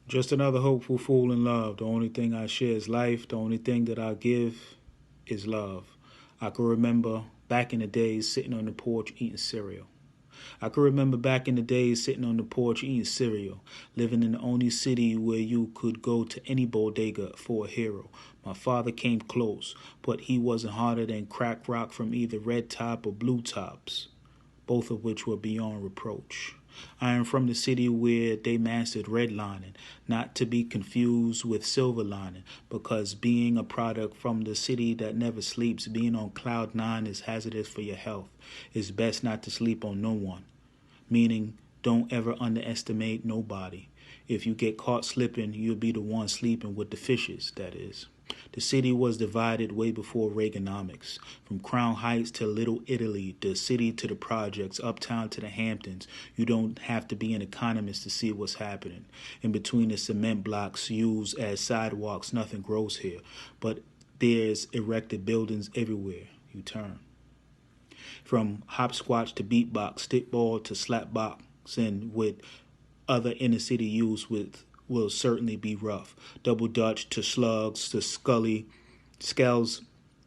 Just another hopeful fool in love. The only thing I share is life. The only thing that I give is love. I can remember back in the days sitting on the porch eating cereal. I can remember back in the days sitting on the porch eating cereal, living in the only city where you could go to any bodega for a hero. My father came close, but he wasn't harder than crack rock from either red top or blue tops, both of which were beyond reproach. I am from the city where they mastered redlining, not to be confused with silver lining, because being a product from the city that never sleeps, being on cloud nine is hazardous for your health. It's best not to sleep on no one, meaning don't ever underestimate nobody. If you get caught slipping, you'll be the one sleeping with the fishes, that is. The city was divided way before Reaganomics. From Crown Heights to Little Italy, the city to the projects, uptown to the Hamptons. You don't have to be an economist to see what's happening. In between the cement blocks used as sidewalks, nothing grows here. But there's erected buildings everywhere you turn. From hopscotch to beatbox, stickball to slapboxing with other inner city use will certainly be rough. Double Dutch to slugs to scully, scales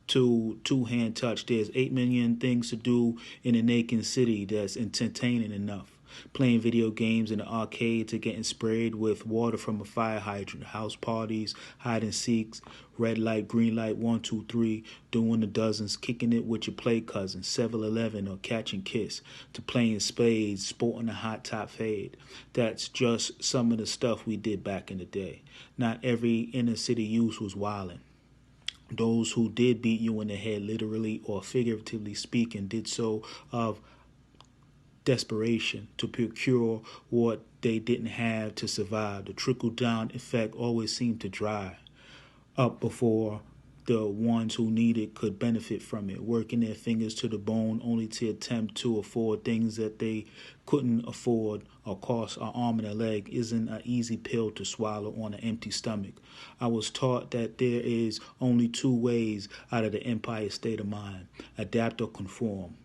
to two-hand touch. There's 8 million things to do in a naked city that's entertaining enough. Playing video games in the arcade to getting sprayed with water from a fire hydrant, house parties, hide and seeks, red light, green light, 1, 2, 3, doing the dozens, kicking it with your play cousins, 7-Eleven or catch and kiss, to playing spades, sporting a hot top fade. That's just some of the stuff we did back in the day. Not every inner city youth was wildin'. Those who did beat you in the head, literally or figuratively speaking, did so of desperation to procure what they didn't have to survive. The trickle-down effect always seemed to dry up before the ones who need it could benefit from it, working their fingers to the bone only to attempt to afford things that they couldn't afford or cost an arm and a leg isn't an easy pill to swallow on an empty stomach. I was taught that there is only two ways out of the empire state of mind: adapt or conform.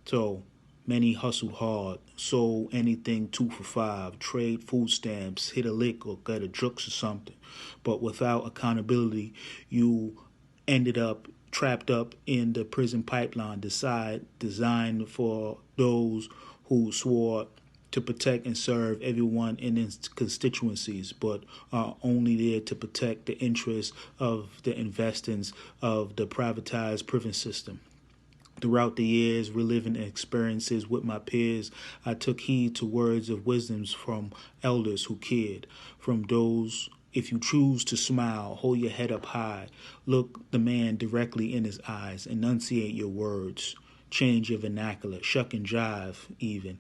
So many hustled hard, sold anything 2 for $5, trade food stamps, hit a lick or got a drux or something. But without accountability, you ended up trapped up in the prison pipeline designed for those who swore to protect and serve everyone in its constituencies, but are only there to protect the interests of the investors of the privatized prison system. Throughout the years, reliving experiences with my peers, I took heed to words of wisdoms from elders who cared, from those: if you choose to smile, hold your head up high, look the man directly in his eyes, enunciate your words, change your vernacular, shuck and jive even,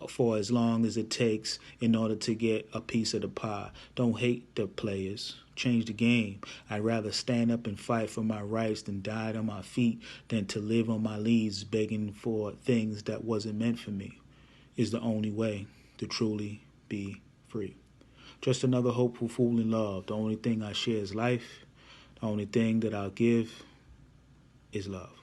for as long as it takes in order to get a piece of the pie. Don't hate the players. Change the game. I'd rather stand up and fight for my rights than die on my feet than to live on my knees begging for things that wasn't meant for me. Is the only way to truly be free. Just another hopeful fool in love. The only thing I share is life. The only thing that I'll give is love.